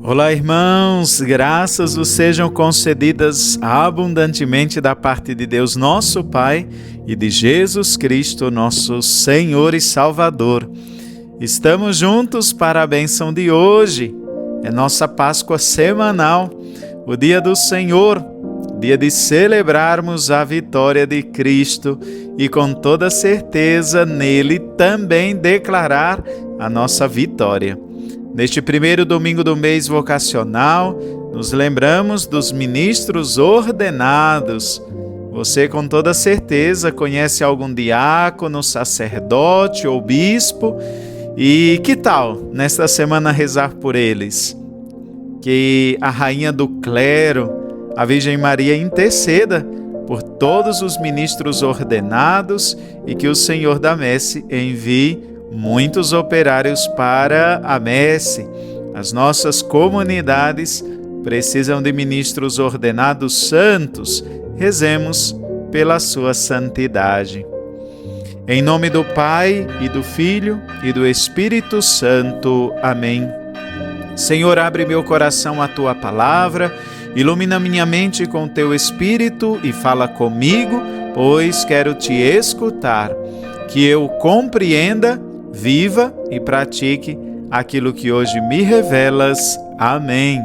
Olá, irmãos, graças vos sejam concedidas abundantemente da parte de Deus nosso Pai e de Jesus Cristo, nosso Senhor e Salvador. Estamos juntos para a bênção de hoje. É nossa Páscoa semanal, o dia do Senhor, dia de celebrarmos a vitória de Cristo e com toda certeza nele também declarar a nossa vitória. Neste primeiro domingo do mês vocacional, nos lembramos dos ministros ordenados. Você com toda certeza conhece algum diácono, sacerdote ou bispo. E que tal nesta semana rezar por eles? Que a rainha do clero, a Virgem Maria, interceda por todos os ministros ordenados e que o Senhor da Messe envie muitos operários para a messe. As nossas comunidades precisam de ministros ordenados santos. Rezemos pela sua santidade. Em nome do Pai, e do Filho, e do Espírito Santo. Amém. Senhor, abre meu coração à Tua palavra, ilumina minha mente com Teu Espírito e fala comigo, pois quero Te escutar. Que eu compreenda, viva e pratique aquilo que hoje me revelas. Amém.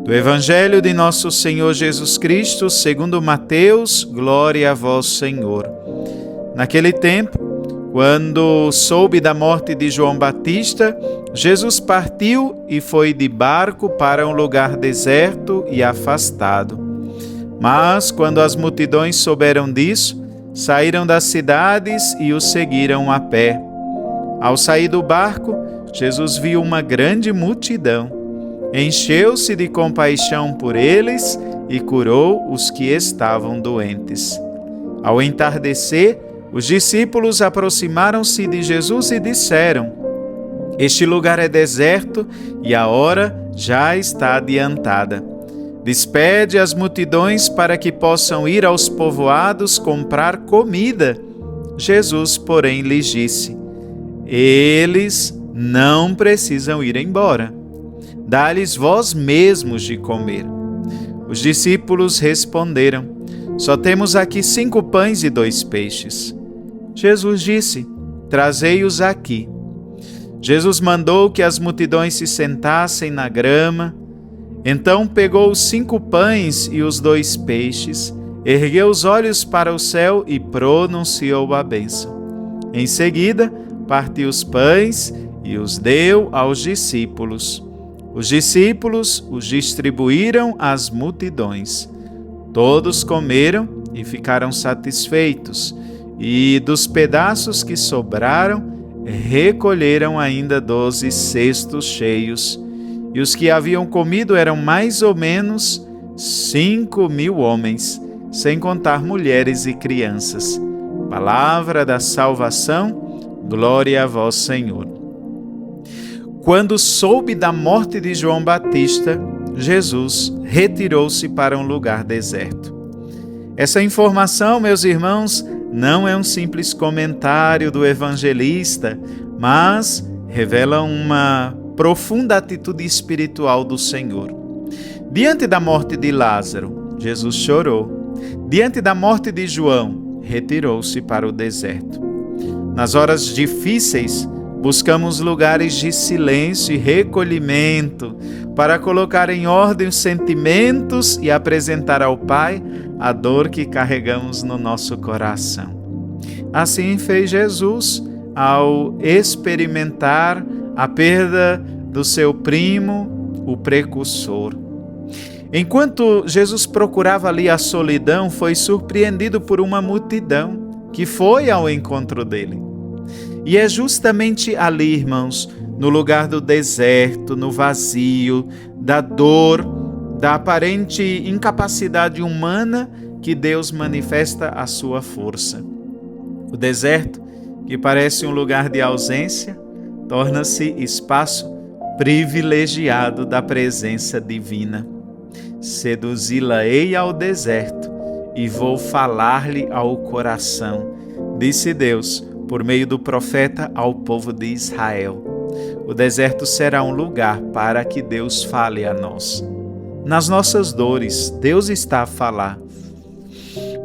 Do Evangelho de nosso Senhor Jesus Cristo, segundo Mateus, glória a vós, Senhor. Naquele tempo, quando soube da morte de João Batista, Jesus partiu e foi de barco para um lugar deserto e afastado. Mas, quando as multidões souberam disso, saíram das cidades e o seguiram a pé. Ao sair do barco, Jesus viu uma grande multidão. Encheu-se de compaixão por eles e curou os que estavam doentes. Ao entardecer, os discípulos aproximaram-se de Jesus e disseram: Este lugar é deserto e a hora já está adiantada. Despede as multidões para que possam ir aos povoados comprar comida. Jesus, porém, lhes disse: Eles não precisam ir embora. Dá-lhes vós mesmos de comer. Os discípulos responderam: Só temos aqui 5 pães e 2 peixes. Jesus disse: Trazei-os aqui. Jesus mandou que as multidões se sentassem na grama. Então pegou os 5 pães e os 2 peixes, ergueu os olhos para o céu e pronunciou a bênção. Em seguida, partiu os pães e os deu aos discípulos. Os discípulos os distribuíram às multidões. Todos comeram e ficaram satisfeitos, e dos pedaços que sobraram, recolheram ainda 12 cestos cheios. E os que haviam comido eram mais ou menos 5.000 homens, sem contar mulheres e crianças. Palavra da salvação. Glória a vós, Senhor. Quando soube da morte de João Batista, Jesus retirou-se para um lugar deserto. Essa informação, meus irmãos, não é um simples comentário do evangelista, mas revela uma profunda atitude espiritual do Senhor. Diante da morte de Lázaro, Jesus chorou. Diante da morte de João, retirou-se para o deserto. Nas horas difíceis, buscamos lugares de silêncio e recolhimento para colocar em ordem os sentimentos e apresentar ao Pai a dor que carregamos no nosso coração. Assim fez Jesus ao experimentar a perda do seu primo, o precursor. Enquanto Jesus procurava ali a solidão, foi surpreendido por uma multidão que foi ao encontro dele. E é justamente ali, irmãos, no lugar do deserto, no vazio, da dor, da aparente incapacidade humana, que Deus manifesta a sua força. O deserto, que parece um lugar de ausência, torna-se espaço privilegiado da presença divina. Seduzi-la-ei ao deserto e vou falar-lhe ao coração, disse Deus por meio do profeta ao povo de Israel. O O deserto será um lugar para que Deus fale a nós. Nas nossas dores, Deus está a falar.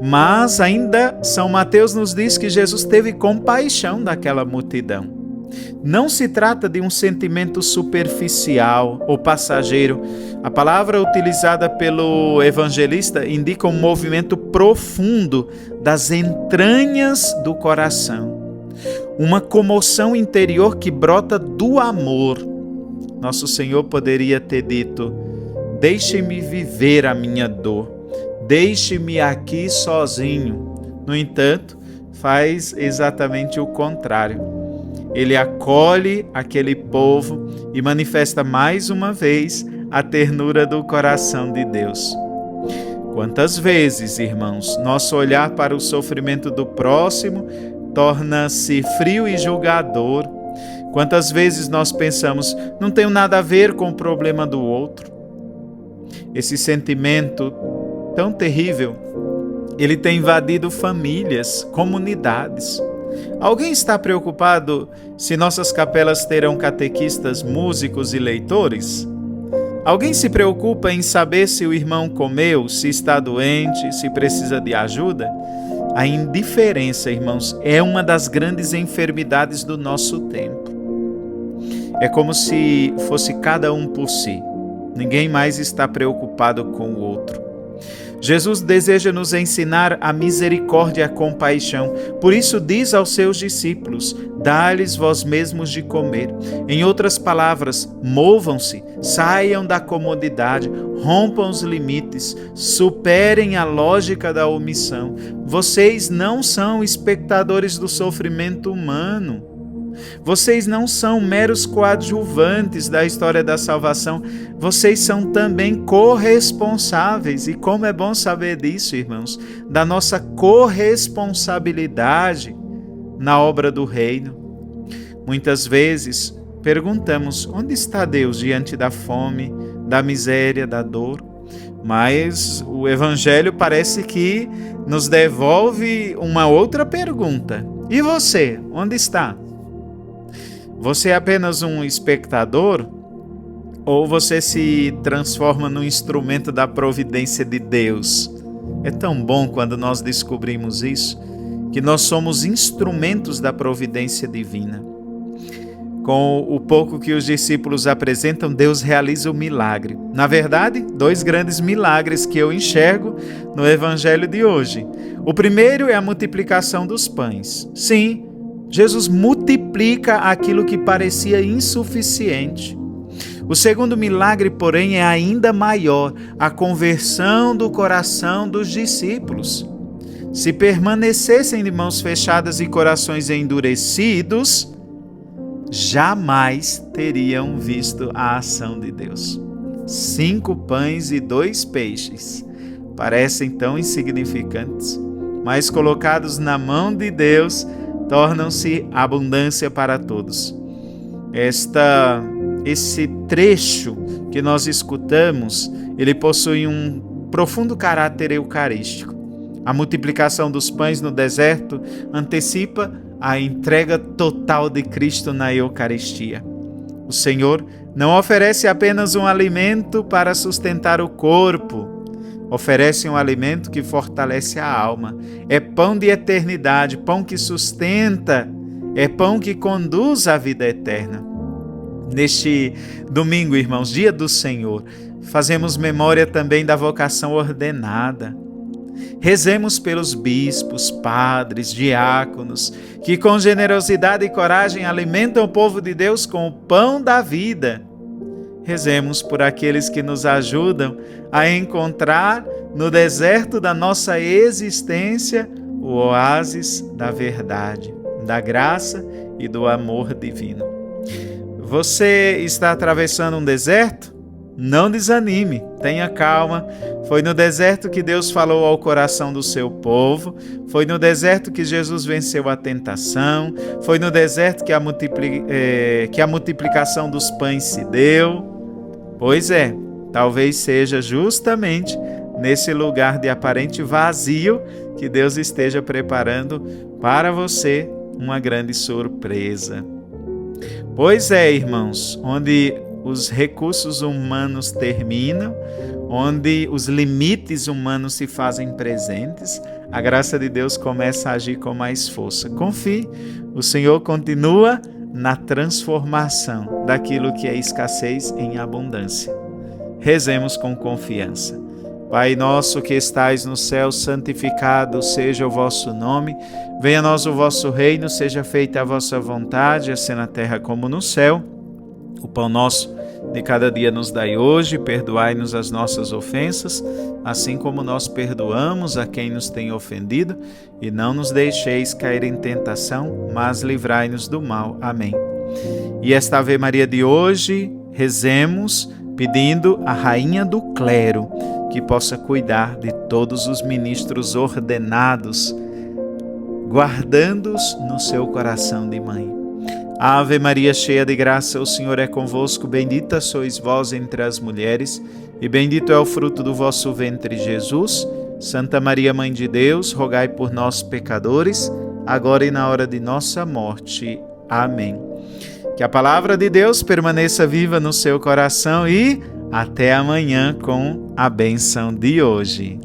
Mas ainda São Mateus nos diz que Jesus teve compaixão daquela multidão. Não se trata de um sentimento superficial ou passageiro. A palavra utilizada pelo evangelista indica um movimento profundo das entranhas do coração. Uma comoção interior que brota do amor. Nosso Senhor poderia ter dito: deixe-me viver a minha dor, deixe-me aqui sozinho. No entanto, faz exatamente o contrário. Ele acolhe aquele povo e manifesta mais uma vez a ternura do coração de Deus. Quantas vezes, irmãos, nosso olhar para o sofrimento do próximo torna-se frio e julgador? Quantas vezes nós pensamos, não tenho nada a ver com o problema do outro? Esse sentimento tão terrível, ele tem invadido famílias, comunidades. Alguém está preocupado se nossas capelas terão catequistas, músicos e leitores? Alguém se preocupa em saber se o irmão comeu, se está doente, se precisa de ajuda? A indiferença, irmãos, é uma das grandes enfermidades do nosso tempo. É como se fosse cada um por si. Ninguém mais está preocupado com o outro. Jesus deseja nos ensinar a misericórdia e a compaixão. Por isso diz aos seus discípulos: dá-lhes vós mesmos de comer. Em outras palavras, movam-se, saiam da comodidade, rompam os limites, superem a lógica da omissão. Vocês não são espectadores do sofrimento humano. Vocês não são meros coadjuvantes da história da salvação, vocês são também corresponsáveis. E como é bom saber disso, irmãos, da nossa corresponsabilidade na obra do reino. Muitas vezes perguntamos: onde está Deus diante da fome, da miséria, da dor? Mas o Evangelho parece que nos devolve uma outra pergunta: e você, onde está? Você é apenas um espectador? Ou você se transforma num instrumento da providência de Deus? É tão bom quando nós descobrimos isso, que nós somos instrumentos da providência divina. Com o pouco que os discípulos apresentam, Deus realiza o milagre. Na verdade, 2 grandes milagres que eu enxergo no Evangelho de hoje. O primeiro é a multiplicação dos pães. Sim, Jesus multiplica aquilo que parecia insuficiente. O segundo milagre, porém, é ainda maior, a conversão do coração dos discípulos. Se permanecessem de mãos fechadas e corações endurecidos, jamais teriam visto a ação de Deus. 5 pães e 2 peixes parecem tão insignificantes, mas colocados na mão de Deus, tornam-se abundância para todos. Esse trecho que nós escutamos, ele possui um profundo caráter eucarístico. A multiplicação dos pães no deserto antecipa a entrega total de Cristo na Eucaristia. O Senhor não oferece apenas um alimento para sustentar o corpo, oferece um alimento que fortalece a alma. É pão de eternidade, pão que sustenta, é pão que conduz à vida eterna. Neste domingo, irmãos, dia do Senhor, fazemos memória também da vocação ordenada. Rezemos pelos bispos, padres, diáconos, que com generosidade e coragem alimentam o povo de Deus com o pão da vida. Rezemos por aqueles que nos ajudam a encontrar no deserto da nossa existência o oásis da verdade, da graça e do amor divino. Você está atravessando um deserto? Não desanime, tenha calma. Foi no deserto que Deus falou ao coração do seu povo, foi no deserto que Jesus venceu a tentação, foi no deserto que a multiplicação dos pães se deu. Pois é, talvez seja justamente nesse lugar de aparente vazio que Deus esteja preparando para você uma grande surpresa. Pois é, irmãos, onde os recursos humanos terminam, onde os limites humanos se fazem presentes, a graça de Deus começa a agir com mais força. Confie, o Senhor continua na transformação daquilo que é escassez em abundância. Rezemos com confiança. Pai nosso que estais no céu, santificado seja o vosso nome. Venha a nós o vosso reino, seja feita a vossa vontade, assim na terra como no céu. O pão nosso de cada dia nos dai hoje, perdoai-nos as nossas ofensas, assim como nós perdoamos a quem nos tem ofendido, e não nos deixeis cair em tentação, mas livrai-nos do mal. Amém. E esta Ave Maria de hoje, rezemos pedindo à Rainha do Clero que possa cuidar de todos os ministros ordenados, guardando-os no seu coração de mãe. Ave Maria, cheia de graça, o Senhor é convosco, bendita sois vós entre as mulheres, e bendito é o fruto do vosso ventre, Jesus. Santa Maria, Mãe de Deus, rogai por nós, pecadores, agora e na hora de nossa morte. Amém. Que a palavra de Deus permaneça viva no seu coração e até amanhã com a bênção de hoje.